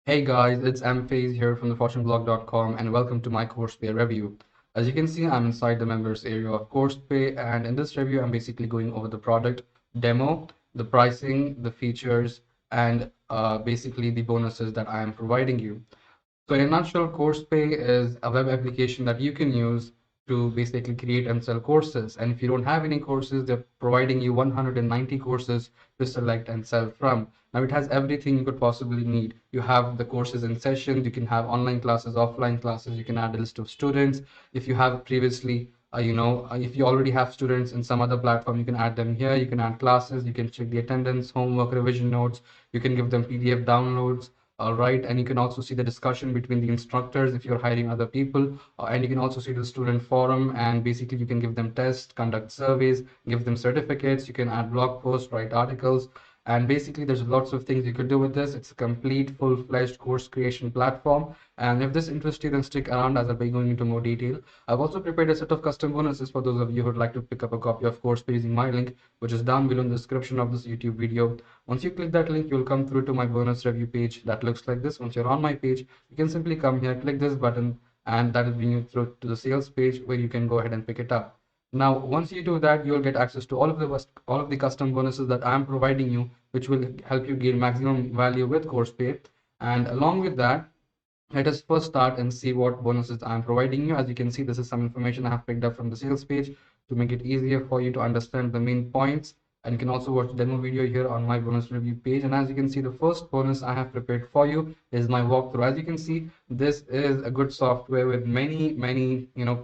Hey guys, it's MPhase here from thefortuneblog.com and welcome to my CoursePay review. As you can see, I'm inside the members area of CoursePay, and in this review, I'm basically going over the product demo, the pricing, the features, and basically the bonuses that I am providing you. So in a nutshell, CoursePay is a web application that you can use to basically create and sell courses. And if you don't have any courses, they're providing you 190 courses to select and sell from. Now it has everything you could possibly need. You have the courses in sessions, you can have online classes, offline classes, you can add a list of students. If you have previously if you already have students in some other platform, you can add them here. You can add classes, you can check the attendance, homework, revision notes, you can give them PDF downloads. All right, and you can also see the discussion between the instructors if you're hiring other people, and you can also see the student forum, and basically you can give them tests, conduct surveys, give them certificates, you can add blog posts, write articles, and basically there's lots of things you could do with this. It's a complete full-fledged course creation platform, and if this interests you, then stick around as I'll be going into more detail. I've also prepared a set of custom bonuses for those of you who'd like to pick up a copy of course using my link, which is down below in the description of this YouTube video. Once you click that link, you'll come through to my bonus review page that looks like this. Once you're on my page, you can simply come here, click this button, and that will bring you through to the sales page where you can go ahead and pick it up. Now, once you do that, you'll get access to all of the custom bonuses that I'm providing you, which will help you gain maximum value with CoursePay. And along with that, let us first start and see what bonuses I'm providing you. As you can see, this is some information I have picked up from the sales page to make it easier for you to understand the main points. And you can also watch the demo video here on my bonus review page. And as you can see, the first bonus I have prepared for you is my walkthrough. As you can see, this is a good software with many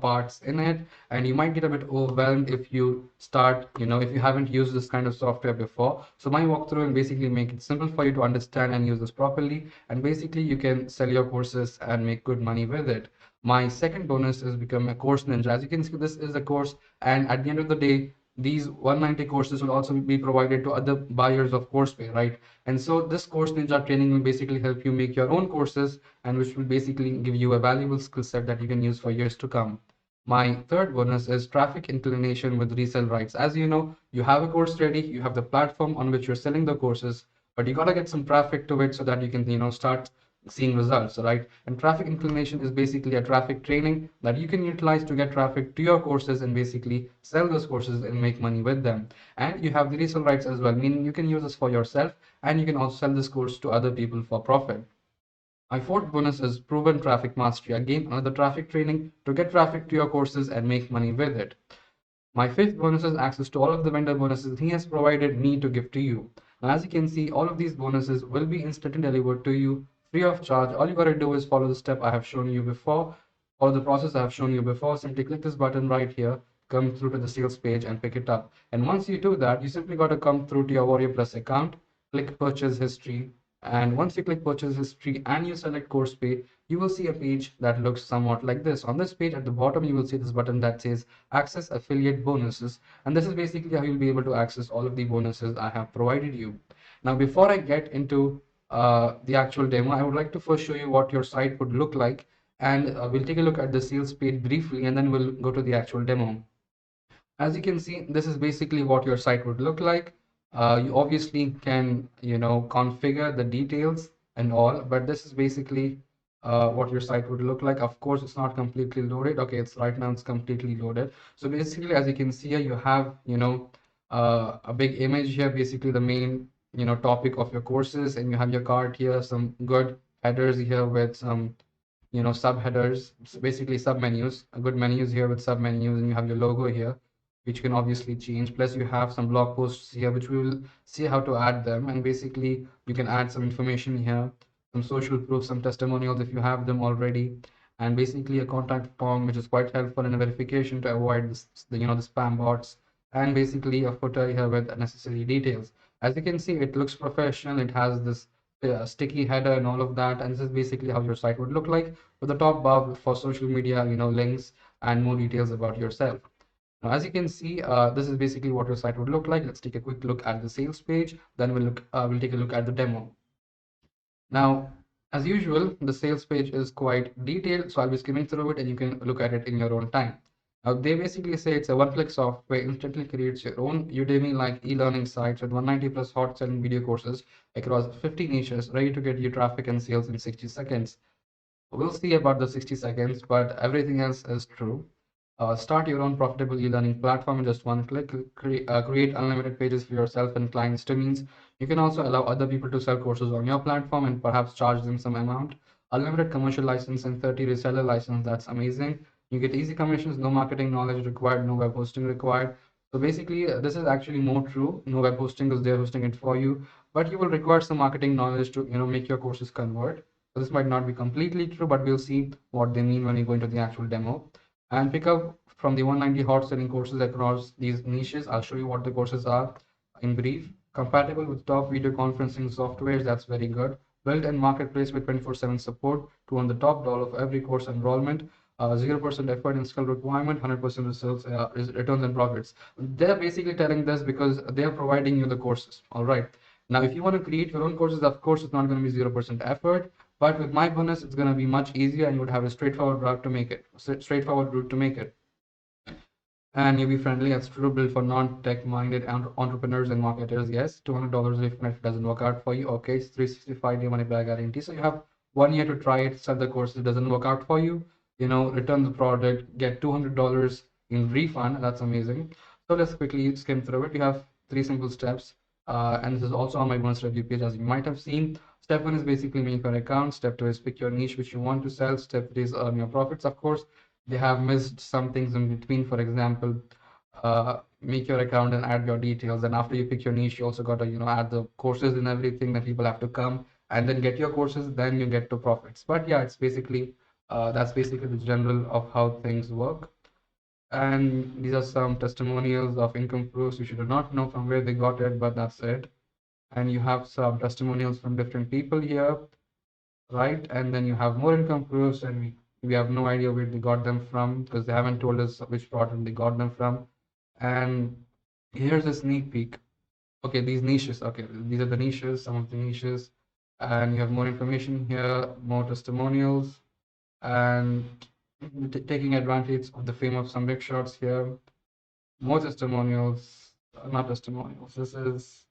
parts in it. And you might get a bit overwhelmed if you start, if you haven't used this kind of software before. So my walkthrough will basically make it simple for you to understand and use this properly. And basically you can sell your courses and make good money with it. My second bonus is become a course ninja. As you can see, this is a course, and at the end of the day, these 190 courses will also be provided to other buyers of CoursePay, right? And so this course ninja training will basically help you make your own courses, and which will basically give you a valuable skill set that you can use for years to come. My third bonus is traffic inclination with resale rights. As you know, you have a course ready, you have the platform on which you're selling the courses, but you gotta get some traffic to it so that you can, start seeing results, right? And traffic inclination is basically a traffic training that you can utilize to get traffic to your courses and basically sell those courses and make money with them. And you have the resale rights as well, meaning you can use this for yourself and you can also sell this course to other people for profit. My fourth bonus is proven traffic mastery. Again, another traffic training to get traffic to your courses and make money with it. My fifth bonus is access to all of the vendor bonuses he has provided me to give to you. Now, as you can see, all of these bonuses will be instantly delivered to you free of charge. All you got to do is follow the step I have shown you before, follow the process I have shown you before. Simply click this button right here, come through to the sales page and pick it up. And once you do that, you simply got to come through to your Warrior Plus account, click purchase history. And once you click purchase history and you select course pay, you will see a page that looks somewhat like this. On this page at the bottom, you will see this button that says access affiliate bonuses. And this is basically how you'll be able to access all of the bonuses I have provided you. Now, before I get into the actual demo, I would like to first show you what your site would look like. And we'll take a look at the sales page briefly, and then we'll go to the actual demo. As you can see, this is basically what your site would look like. You obviously can, configure the details and all, but this is basically what your site would look like. Of course, it's not completely loaded. Okay, it's right now it's completely loaded. So basically, as you can see here, you have, a big image here, basically the main, topic of your courses, and you have your card here, some good headers here with some subheaders, so basically submenus, good menus here with submenus, and you have your logo here, which you can obviously change. Plus, you have some blog posts here, which we will see how to add them. And basically, you can add some information here, some social proof, some testimonials if you have them already, and basically a contact form, which is quite helpful in a verification to avoid the spam bots, and basically a footer here with necessary details. As you can see, it looks professional. It has this sticky header and all of that, and this is basically how your site would look like, with the top bar for social media, links and more details about yourself. Now, as you can see, this is basically what your site would look like. Let's take a quick look at the sales page, then we'll take a look at the demo. Now, as usual, the sales page is quite detailed, so I'll be skimming through it and you can look at it in your own time. Now, they basically say it's a one-click software instantly creates your own Udemy-like e-learning sites with 190 plus hot-selling video courses across 50 niches, ready to get you traffic and sales in 60 seconds. We'll see about the 60 seconds, but everything else is true. Start your own profitable e-learning platform in just one click. Create unlimited pages for yourself and clients to means. You can also allow other people to sell courses on your platform and perhaps charge them some amount. Unlimited commercial license and 30 reseller license. That's amazing. You get easy commissions, no marketing knowledge required, no web hosting required. So basically, this is actually more true. No web hosting because they're hosting it for you, but you will require some marketing knowledge to make your courses convert. So this might not be completely true, but we'll see what they mean when we go into the actual demo and pick up from the 190 hot selling courses across these niches. I'll show you what the courses are in brief. Compatible with top video conferencing softwares, that's very good. Built-in marketplace with 24/7 support to earn the top dollar of every course enrollment. 0% effort and skill requirement, 100% results, returns and profits. They're basically telling this because they're providing you the courses. All right. Now, if you want to create your own courses, of course, it's not going to be 0% effort. But with my bonus, it's going to be much easier and you would have a straightforward route to make it, straightforward route to make it. And UV friendly, it's true built for non-tech minded entrepreneurs and marketers. Yes, $200 if it doesn't work out for you. Okay, it's 365-day money back guarantee. So you have 1 year to try it, sell the course. It doesn't work out for you, return the product, get $200 in refund. That's amazing. So let's quickly skim through it. You have 3 simple steps. And this is also on my bonus review page, as you might have seen. Step 1 is basically make your account. Step 2 is pick your niche which you want to sell. Step 3 is earn your profits. Of course, they have missed some things in between. For example, make your account and add your details. And after you pick your niche, you also got to add the courses and everything that people have to come and then get your courses. Then you get to profits. But yeah, it's basically that's basically the general of how things work. And these are some testimonials of income proofs. You should not know from where they got it, but that's it. And you have some testimonials from different people here, right? And then you have more income proofs, and we have no idea where they got them from because they haven't told us which product they got them from. And here's a sneak peek. Okay, these niches. Okay, these are the niches, some of the niches. And you have more information here, more testimonials, and taking advantage of the fame of some big shots here. More testimonials, not testimonials. This is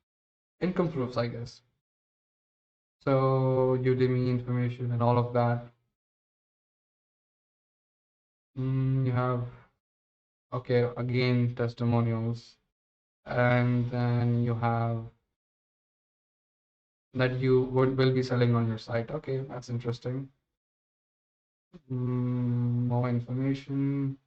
income proofs, I guess. So Udemy information and all of that. You have, okay, again, testimonials. And then you have that you will be selling on your site. Okay, that's interesting. More information.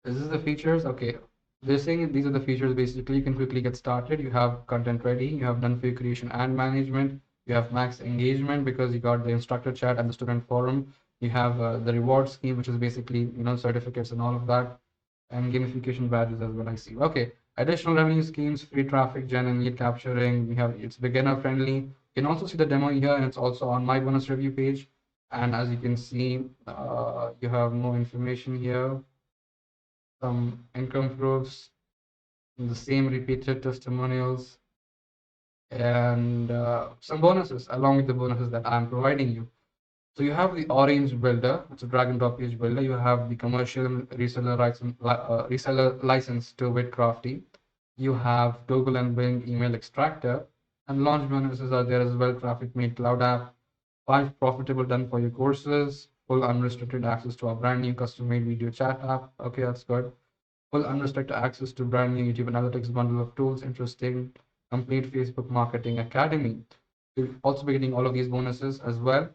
This is the features. Okay, they're saying these are the features. Basically, you can quickly get started. You have content ready. You have done for your creation and management. You have max engagement because you got the instructor chat and the student forum. You have the reward scheme, which is basically certificates and all of that, and gamification badges as well. I see. Okay, additional revenue schemes, free traffic gen and lead capturing. We have it's beginner friendly. You can also see the demo here, and it's also on my bonus review page. And as you can see, you have more information here, some income proofs, the same repeated testimonials, and some bonuses along with the bonuses that I'm providing you. So you have the orange builder, it's a drag and drop page builder. You have the commercial reseller license to Bitcrafty. You have Google and Bing email extractor, and launch bonuses are there as well. Traffic Made Cloud app, 5 profitable done for your courses, full unrestricted access to our brand new custom made video chat app. Okay, that's good. Full unrestricted access to brand new YouTube analytics bundle of tools. Interesting. Complete Facebook marketing academy. You'll also be getting all of these bonuses as well.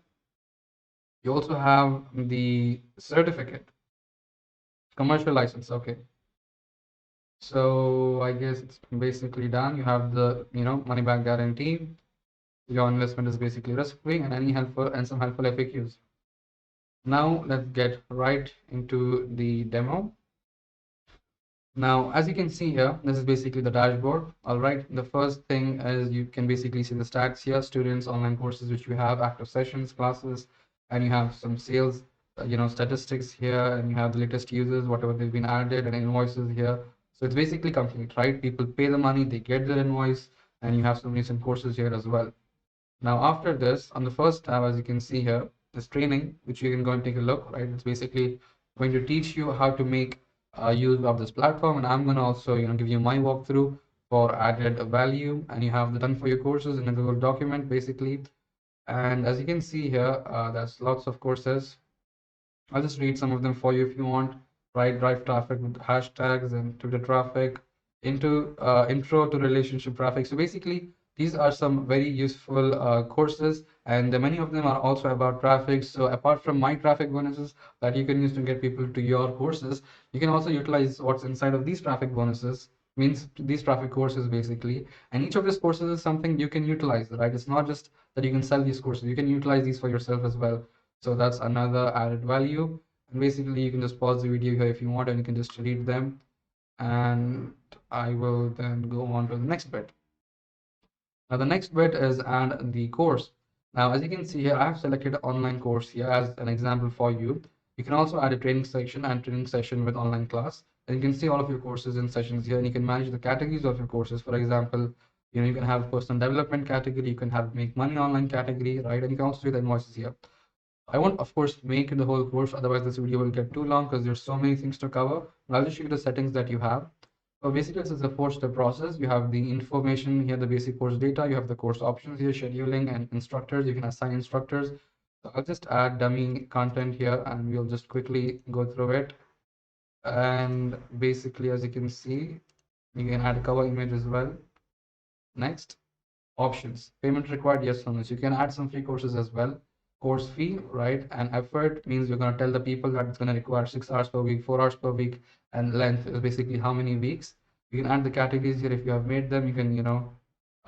You also have the certificate, commercial license. Okay. So I guess it's basically done. You have the, money back guarantee. Your investment is basically risk free and some helpful FAQs. Now let's get right into the demo. Now, as you can see here, this is basically the dashboard. All right. The first thing is you can basically see the stats here, students, online courses, which we have, active sessions, classes, and you have some sales, statistics here, and you have the latest users, whatever they've been added, and invoices here. So it's basically complete, right? People pay the money, they get their invoice, and you have some recent courses here as well. Now, after this, on the first tab, as you can see here, this training, which you can go and take a look, right? It's basically going to teach you how to make use of this platform, and I'm going to also, give you my walkthrough for added value, and you have the done for your courses in a Google document, basically. And as you can see here, there's lots of courses. I'll just read some of them for you if you want. Right, drive traffic with hashtags and Twitter traffic, into intro to relationship traffic. So basically, these are some very useful courses, and many of them are also about traffic. So apart from my traffic bonuses that you can use to get people to your courses, you can also utilize what's inside of these traffic bonuses, means these traffic courses basically. And each of these courses is something you can utilize, right? It's not just that you can sell these courses, you can utilize these for yourself as well. So that's another added value. And basically, you can just pause the video here if you want, and you can just read them. And I will then go on to the next bit. Now, the next bit is add the course. Now, as you can see here, I have selected online course here as an example for you. You can also add a training section and training session with online class. And you can see all of your courses and sessions here, and you can manage the categories of your courses. For example, you can have personal development category, you can have make money online category, right? And you can also see the invoices here. I won't, of course, make the whole course, otherwise this video will get too long because there's so many things to cover. But I'll just show you the settings that you have. So basically, this is a four-step process. You have the information here, the basic course data. You have the course options here, scheduling and instructors. You can assign instructors. So I'll just add dummy content here, and we'll just quickly go through it. And basically, as you can see, you can add a cover image as well. Next, options. Payment required, yes or no. So you can add some free courses as well. Course fee, right? And effort means you're going to tell the people that it's going to require 6 hours per week, 4 hours per week, and length is basically how many weeks. You can add the categories here if you have made them. You can,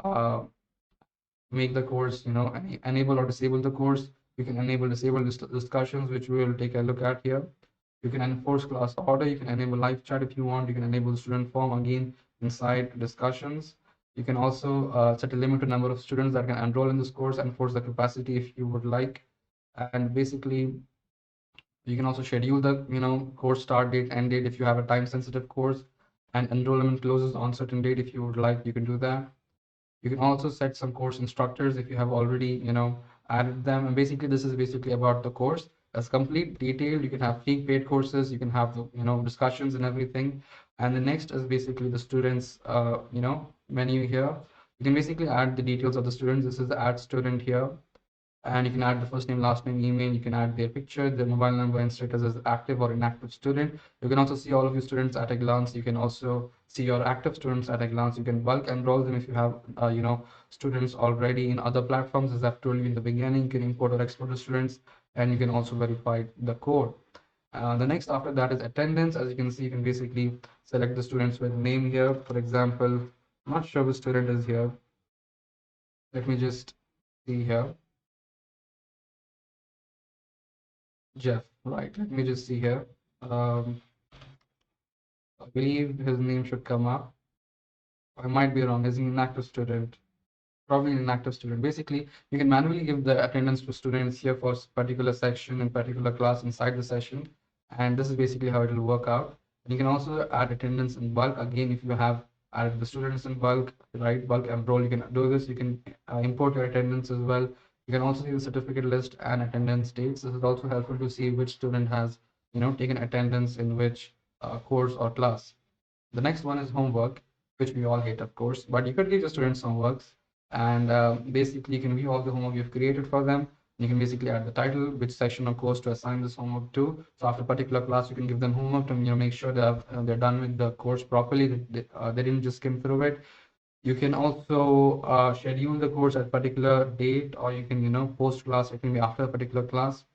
uh, make the course, enable or disable the course. You can enable, disable discussions, which we will take a look at here. You can enforce class order. You can enable live chat if you want. You can enable student form again inside discussions. You can also set a limit to number of students that can enroll in this course, enforce the capacity if you would like. And basically, you can also schedule the course start date, end date if you have a time sensitive course, and enrollment closes on certain date if you would like, you can do that. You can also set some course instructors if you have already, added them. And basically, this is basically about the course as complete detailed. You can have free paid courses. You can have the, discussions and everything. And the next is basically the students, menu here. You can basically add the details of the students. This is the add student here, and you can add the first name, last name, email. You can add their picture, their mobile number, and status as active or inactive student. You can also see all of your students at a glance. You can also see your active students at a glance. You can bulk enroll them if you have students already in other platforms. As I've told you in the beginning, you can import or export the students, and you can also verify the code. The next after that is attendance. As you can see, you can basically select the students with name here. For example, I'm not sure which student is here. Let me just see here. Jeff, right? Let me just see here. I believe his name should come up. I might be wrong. Is he an active student? Probably an active student. Basically, you can manually give the attendance to students here for particular section and particular class inside the session. And this is basically how it will work out. And you can also add attendance in bulk. Again, if you have added the students in bulk, right? Bulk enroll, you can do this. You can import your attendance as well. You can also see the certificate list and attendance dates. This is also helpful to see which student has, taken attendance in which course or class. The next one is homework, which we all hate, of course, but you could give your students homeworks, and basically you can view all the homework you've created for them. You can basically add the title, which section or course to assign this homework to. So after a particular class, you can give them homework to make sure that they're done with the course properly. They didn't just skim through it. You can also schedule the course at a particular date, or you can post class. It can be after a particular class.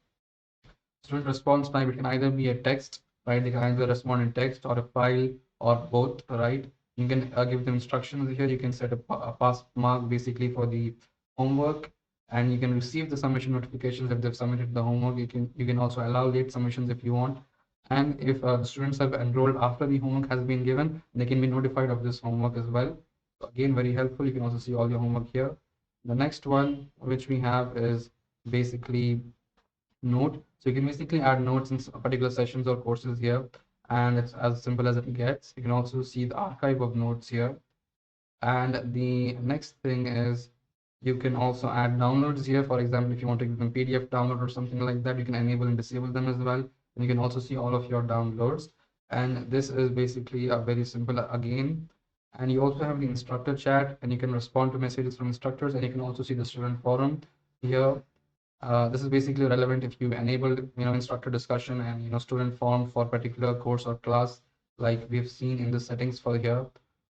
Student response time, it can either be a text, right? They can either respond in text or a file or both, right? You can give them instructions here. You can set a pass mark basically for the homework, and you can receive the submission notifications if they've submitted the homework. You can also allow late submissions if you want. And if the students have enrolled after the homework has been given, they can be notified of this homework as well. So again, very helpful. You can also see all your homework here. The next one which we have is basically note. So you can basically add notes in particular sessions or courses here, and it's as simple as it gets. You can also see the archive of notes here. And the next thing is You can also add downloads here. For example, if you want to give them PDF download or something like that, you can enable and disable them as well. And you can also see all of your downloads. And this is basically a very simple again. And you also have the instructor chat, and you can respond to messages from instructors, and you can also see the student forum here. This is basically relevant if you enabled, instructor discussion and, student forum for particular course or class, like we've seen in the settings for here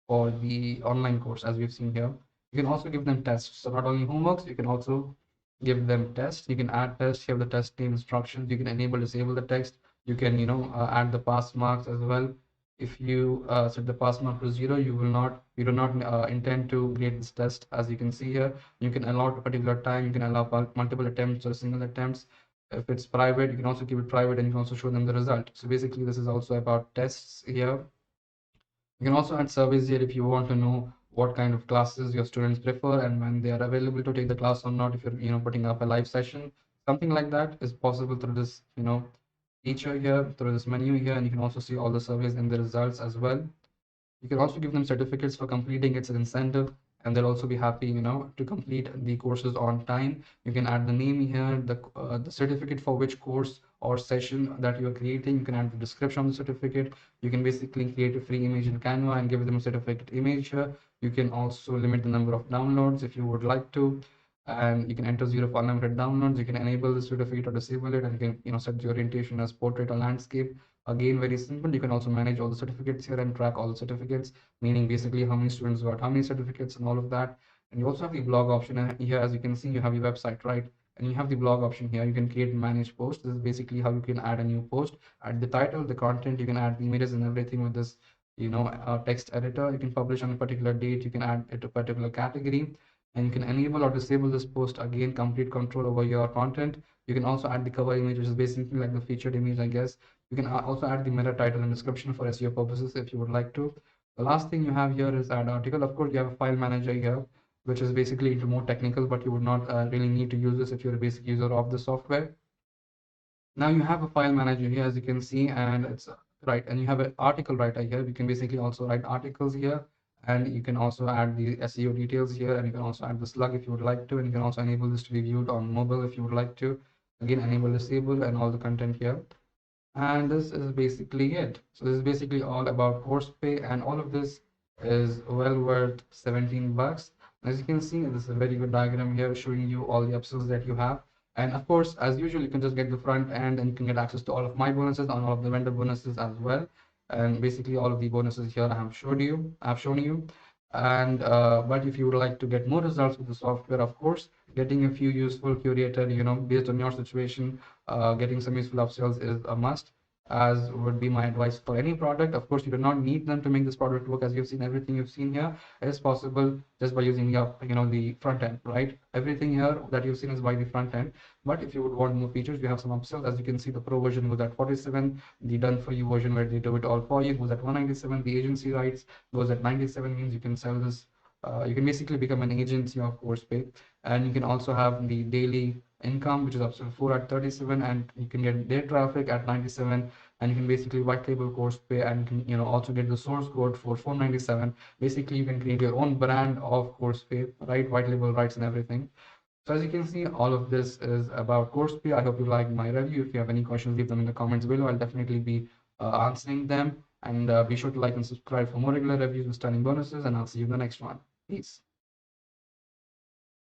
for the online course, as we've seen here. You can also give them tests. So not only homeworks, you can also give them tests. You can add tests. You have the test name instructions. You can enable, disable the text. You can, add the pass marks as well. If you set the pass mark to 0, you do not intend to grade this test. As you can see here, you can allow a particular time. You can allow multiple attempts or single attempts. If it's private, you can also keep it private, and you can also show them the result. So basically, this is also about tests here. You can also add surveys here if you want to know what kind of classes your students prefer and when they are available to take the class or not. If you're, putting up a live session, something like that is possible through this, feature here, through this menu here, and you can also see all the surveys and the results as well. You can also give them certificates for completing. It's an incentive, and they'll also be happy, to complete the courses on time. You can add the name here, the certificate for which course or session that you're creating. You can add the description of the certificate. You can basically create a free image in Canva and give them a certificate image here. You can also limit the number of downloads if you would like to, and you can enter 0 for unlimited downloads. You can enable the certificate or disable it, and you can, set the orientation as portrait or landscape. Again, very simple. You can also manage all the certificates here and track all the certificates, meaning basically how many students got how many certificates and all of that. And you also have the blog option here. As you can see, you have your website, right? And you have the blog option here. You can create and manage posts. This is basically how you can add a new post. Add the title, the content. You can add the images and everything with this, text editor. You can publish on a particular date. You can add it to a particular category, and you can enable or disable this post. Again, complete control over your content. You can also add the cover image, which is basically like the featured image, I guess. You can also add the meta title and description for SEO purposes if you would like to. The last thing you have here is add article. Of course, you have a file manager here, which is basically into more technical, but you would not really need to use this if you're a basic user of the software. Now you have a file manager here, as you can see, and it's right. And you have an article writer here. You can basically also write articles here, and you can also add the SEO details here, and you can also add the slug if you would like to, and you can also enable this to be viewed on mobile if you would like to. Again, enable, disable, and all the content here. And this is basically it. So this is basically all about CoursePay, and all of this is well worth 17 bucks. As you can see, this is a very good diagram here showing you all the upsells that you have. And of course, as usual, you can just get the front end, and you can get access to all of my bonuses and all of the vendor bonuses as well. And basically all of the bonuses here I have shown you. And but if you would like to get more results with the software, of course, getting a few useful curated, based on your situation, getting some useful upsells is a must, as would be my advice for any product. Of course, you do not need them to make this product work. As you've seen, everything you've seen here is possible just by using your, the front end, right? Everything here that you've seen is by the front end. But if you would want more features, we have some upsells. As you can see, the pro version goes at 47, the done for you version where they do it all for you goes at 197, the agency rights goes at 97, means you can sell this. You can basically become an agency of CoursePay, and you can also have the daily income, which is option 4 at 37, and you can get their traffic at 97, and you can basically white label CoursePay, and you can, also get the source code for 497. Basically, you can create your own brand of CoursePay, right? White label rights and everything. So as you can see, all of this is about CoursePay. I hope you liked my review. If you have any questions, leave them in the comments below. I'll definitely be answering them. And be sure to like and subscribe for more regular reviews with stunning bonuses, and I'll see you in the next one. Peace.